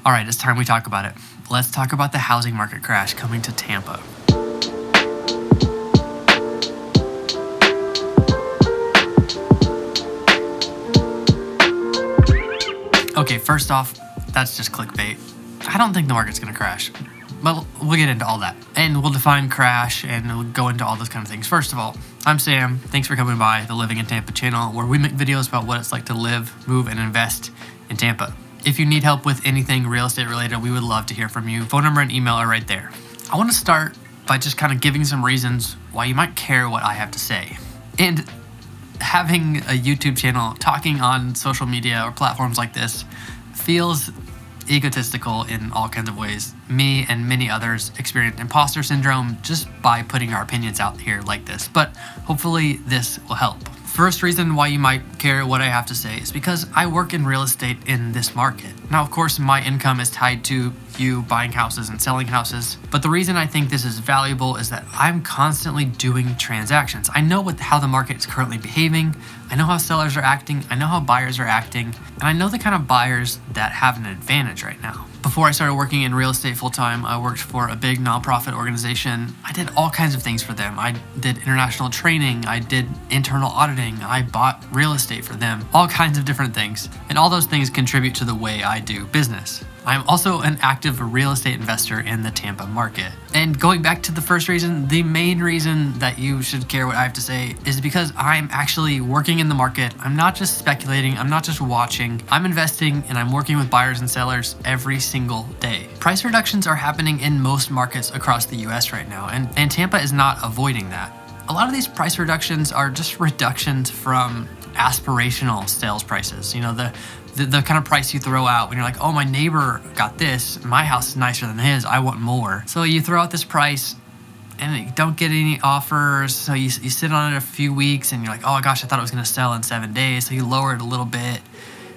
All right, it's time we talk about it. Let's talk about the housing market crash coming to Tampa. Okay, first off, that's just clickbait. I don't think the market's gonna crash, but we'll get into all that. And we'll define crash and we'll go into all those kind of things. First of all, I'm Sam. Thanks for coming by the Living in Tampa channel, where we make videos about what it's like to live, move, and invest in Tampa. If you need help with anything real estate related, we would love to hear from you. Phone number and email are right there. I want to start by just kind of giving some reasons why you might care what I have to say. And having a YouTube channel, talking on social media or platforms like this feels egotistical in all kinds of ways. Me and many others experience imposter syndrome just by putting our opinions out here like this, but hopefully this will help. First reason why you might care what I have to say is because I work in real estate in this market. Now, of course, my income is tied to you buying houses and selling houses, but the reason I think this is valuable is that I'm constantly doing transactions. I know how the market is currently behaving, I know how sellers are acting, I know how buyers are acting, and I know the kind of buyers that have an advantage right now. Before I started working in real estate full-time, I worked for a big nonprofit organization. I did all kinds of things for them. I did international training, I did internal auditing, I bought real estate for them, all kinds of different things. And all those things contribute to the way I do business. I'm also an active real estate investor in the Tampa market. And going back to the first reason, the main reason that you should care what I have to say is because I'm actually working in the market. I'm not just speculating, I'm not just watching, I'm investing and I'm working with buyers and sellers every single day. Price reductions are happening in most markets across the US right now, and Tampa is not avoiding that. A lot of these price reductions are just reductions from aspirational sales prices. You know, the kind of price you throw out when you're like, oh, my neighbor got this, my house is nicer than his, I want more. So you throw out this price and you don't get any offers. So you sit on it a few weeks and you're like, oh gosh, I thought it was gonna sell in 7 days. So you lower it a little bit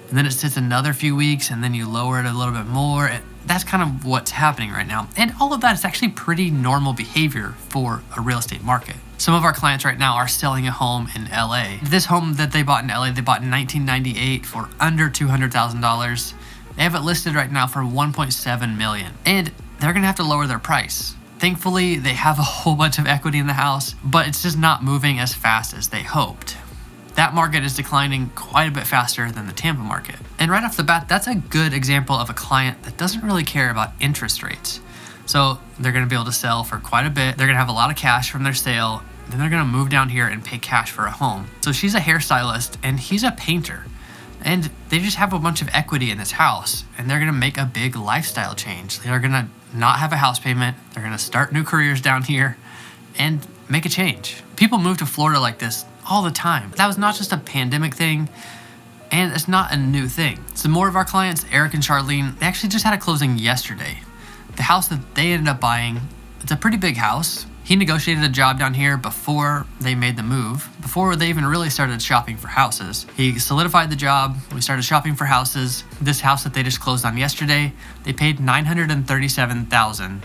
and then it sits another few weeks and then you lower it a little bit more. That's kind of what's happening right now. And all of that is actually pretty normal behavior for a real estate market. Some of our clients right now are selling a home in LA. This home that they bought in LA, they bought in 1998 for under $200,000. They have it listed right now for $1.7 million. And they're gonna have to lower their price. Thankfully, they have a whole bunch of equity in the house, but it's just not moving as fast as they hoped. That market is declining quite a bit faster than the Tampa market. And right off the bat, that's a good example of a client that doesn't really care about interest rates. So they're gonna be able to sell for quite a bit. They're gonna have a lot of cash from their sale. Then they're gonna move down here and pay cash for a home. So she's a hairstylist and he's a painter. And they just have a bunch of equity in this house and they're gonna make a big lifestyle change. They're gonna not have a house payment. They're gonna start new careers down here and make a change. People move to Florida like this all the time. That was not just a pandemic thing, and it's not a new thing. So more of our clients, Eric and Charlene, they actually just had a closing yesterday. The house that they ended up buying, it's a pretty big house. He negotiated a job down here before they made the move, before they even really started shopping for houses. He solidified the job, we started shopping for houses. This house that they just closed on yesterday, they paid $937,000,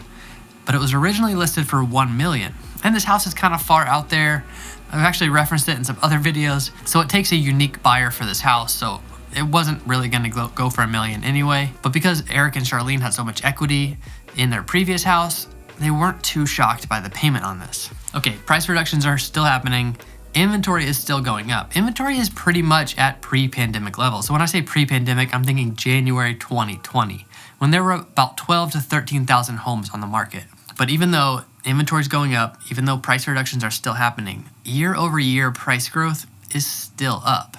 but it was originally listed for $1 million. And this house is kind of far out there. I've actually referenced it in some other videos. So it takes a unique buyer for this house. So it wasn't really gonna go for $1 million anyway. But because Eric and Charlene had so much equity in their previous house, they weren't too shocked by the payment on this. Okay, price reductions are still happening. Inventory is still going up. Inventory is pretty much at pre-pandemic levels. So when I say pre-pandemic, I'm thinking January 2020, when there were about 12 to 13,000 homes on the market. But even though inventory is going up, even though price reductions are still happening, year over year price growth is still up.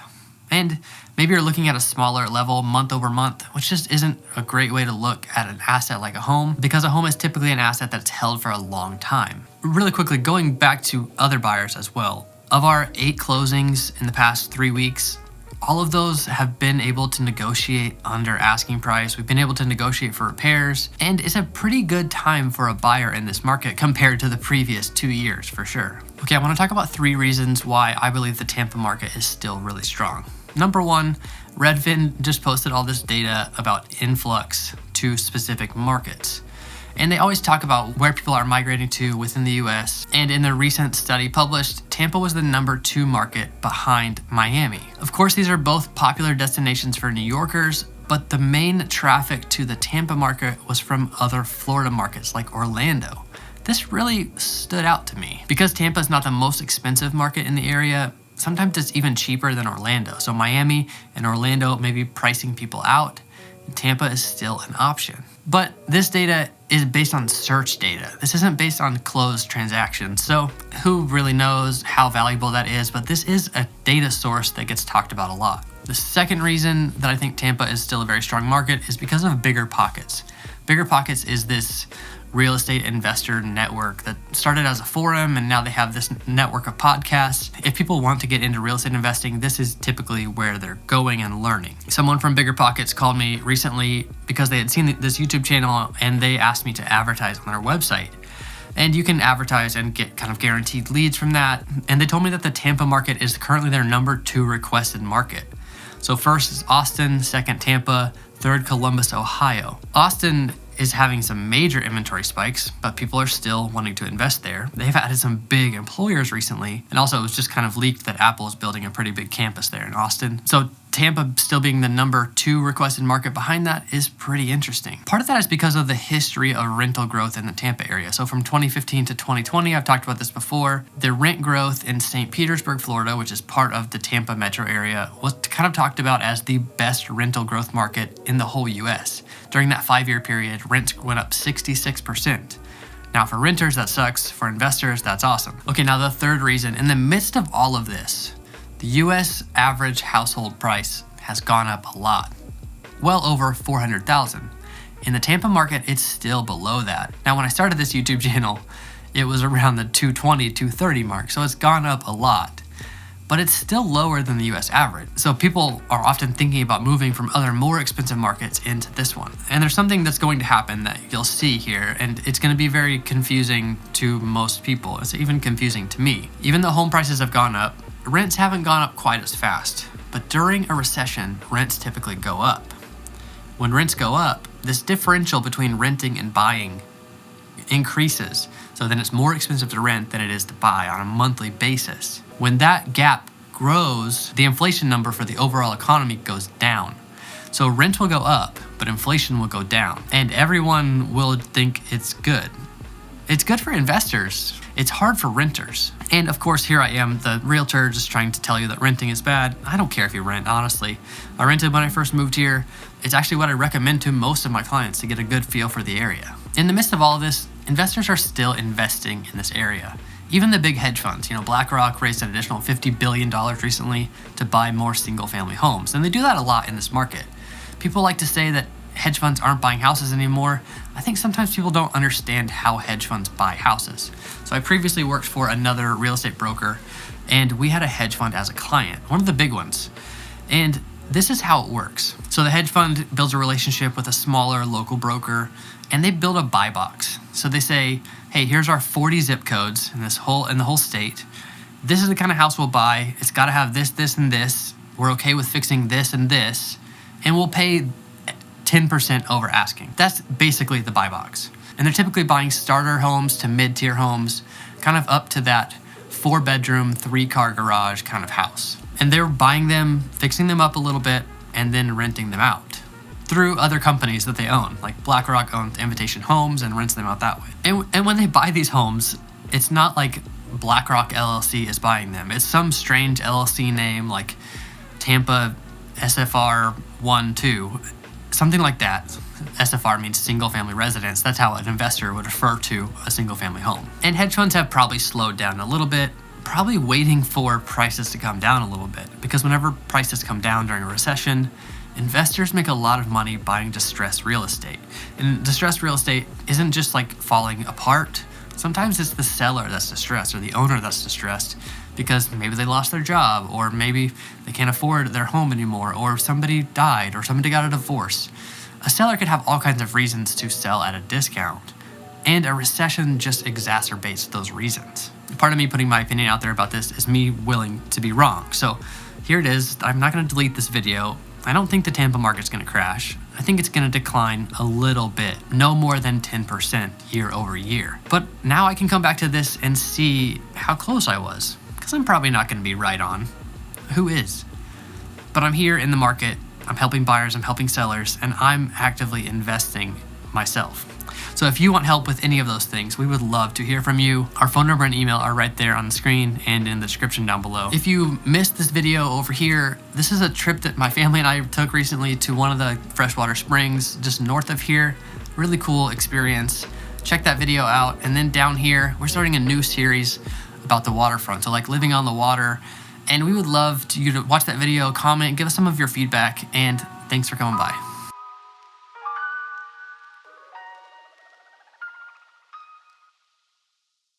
And maybe you're looking at a smaller level month over month, which just isn't a great way to look at an asset like a home, because a home is typically an asset that's held for a long time. Really quickly, going back to other buyers as well. Of our 8 closings in the past 3 weeks, all of those have been able to negotiate under asking price. We've been able to negotiate for repairs, and it's a pretty good time for a buyer in this market compared to the previous 2 years for sure. Okay, I want to talk about 3 reasons why I believe the Tampa market is still really strong. Number 1, Redfin just posted all this data about influx to specific markets. And they always talk about where people are migrating to within the US. And in their recent study published, Tampa was the number 2 market behind Miami. Of course, these are both popular destinations for New Yorkers, but the main traffic to the Tampa market was from other Florida markets like Orlando. This really stood out to me. Because Tampa is not the most expensive market in the area, sometimes it's even cheaper than Orlando. So Miami and Orlando may be pricing people out. Tampa is still an option. But this data is based on search data. This isn't based on closed transactions. So who really knows how valuable that is, but this is a data source that gets talked about a lot. The second reason that I think Tampa is still a very strong market is because of BiggerPockets. BiggerPockets is this real estate investor network that started as a forum, and now they have this network of podcasts. If people want to get into real estate investing, this is typically where they're going and learning. Someone from BiggerPockets called me recently because they had seen this YouTube channel and they asked me to advertise on their website. And you can advertise and get kind of guaranteed leads from that. And they told me that the Tampa market is currently their number 2 requested market. So first is Austin, second Tampa, third Columbus, Ohio. Austin is having some major inventory spikes, but people are still wanting to invest there. They've added some big employers recently, and also it was just kind of leaked that Apple is building a pretty big campus there in Austin. So Tampa still being the number 2 requested market behind that is pretty interesting. Part of that is because of the history of rental growth in the Tampa area. So from 2015 to 2020, I've talked about this before, the rent growth in St. Petersburg, Florida, which is part of the Tampa metro area, was kind of talked about as the best rental growth market in the whole US. During that 5-year period, rents went up 66%. Now for renters, that sucks. For investors, that's awesome. Okay, now the third reason, in the midst of all of this, the US average household price has gone up a lot, well over $400,000. In the Tampa market, it's still below that. Now, when I started this YouTube channel, it was around the 220, 230 mark, so it's gone up a lot, but it's still lower than the US average. So people are often thinking about moving from other more expensive markets into this one. And there's something that's going to happen that you'll see here, and it's going to be very confusing to most people. It's even confusing to me. Even though home prices have gone up, rents haven't gone up quite as fast, but during a recession, rents typically go up. When rents go up, this differential between renting and buying increases. So then it's more expensive to rent than it is to buy on a monthly basis. When that gap grows, the inflation number for the overall economy goes down. So rent will go up, but inflation will go down, and everyone will think it's good. It's good for investors. It's hard for renters. And of course, here I am, the realtor, just trying to tell you that renting is bad. I don't care if you rent, honestly. I rented when I first moved here. It's actually what I recommend to most of my clients to get a good feel for the area. In the midst of all of this, investors are still investing in this area. Even the big hedge funds, BlackRock raised an additional $50 billion recently to buy more single-family homes. And they do that a lot in this market. People like to say that hedge funds aren't buying houses anymore. I think sometimes people don't understand how hedge funds buy houses. So I previously worked for another real estate broker, and we had a hedge fund as a client, one of the big ones. And this is how it works. So the hedge fund builds a relationship with a smaller local broker, and they build a buy box. So they say, hey, here's our 40 zip codes in the whole state. This is the kind of house we'll buy. It's got to have this, this, and this. We're okay with fixing this and this, and we'll pay 10% over asking. That's basically the buy box. And they're typically buying starter homes to mid-tier homes, kind of up to that 4-bedroom, 3-car garage kind of house. And they're buying them, fixing them up a little bit, and then renting them out through other companies that they own. Like BlackRock owns Invitation Homes and rents them out that way. And when they buy these homes, it's not like BlackRock LLC is buying them. It's some strange LLC name like Tampa SFR 1-2. Something like that. SFR means single family residence. That's how an investor would refer to a single family home. And hedge funds have probably slowed down a little bit, probably waiting for prices to come down a little bit. Because whenever prices come down during a recession, investors make a lot of money buying distressed real estate. And distressed real estate isn't just like falling apart. Sometimes it's the seller that's distressed or the owner that's distressed because maybe they lost their job, or maybe they can't afford their home anymore, or somebody died, or somebody got a divorce. A seller could have all kinds of reasons to sell at a discount, and a recession just exacerbates those reasons. Part of me putting my opinion out there about this is me willing to be wrong. So here it is. I'm not going to delete this video. I don't think the Tampa market's going to crash. I think it's going to decline a little bit, no more than 10% year over year. But now I can come back to this and see how close I was, because I'm probably not going to be right on. Who is? But I'm here in the market. I'm helping buyers, I'm helping sellers, and I'm actively investing myself. So if you want help with any of those things, we would love to hear from you. Our phone number and email are right there on the screen and in the description down below. If you missed this video over here, this is a trip that my family and I took recently to one of the freshwater springs just north of here. Really cool experience. Check that video out. And then down here, we're starting a new series about the waterfront. So like living on the water. And we would love you to watch that video, comment, give us some of your feedback, and thanks for coming by.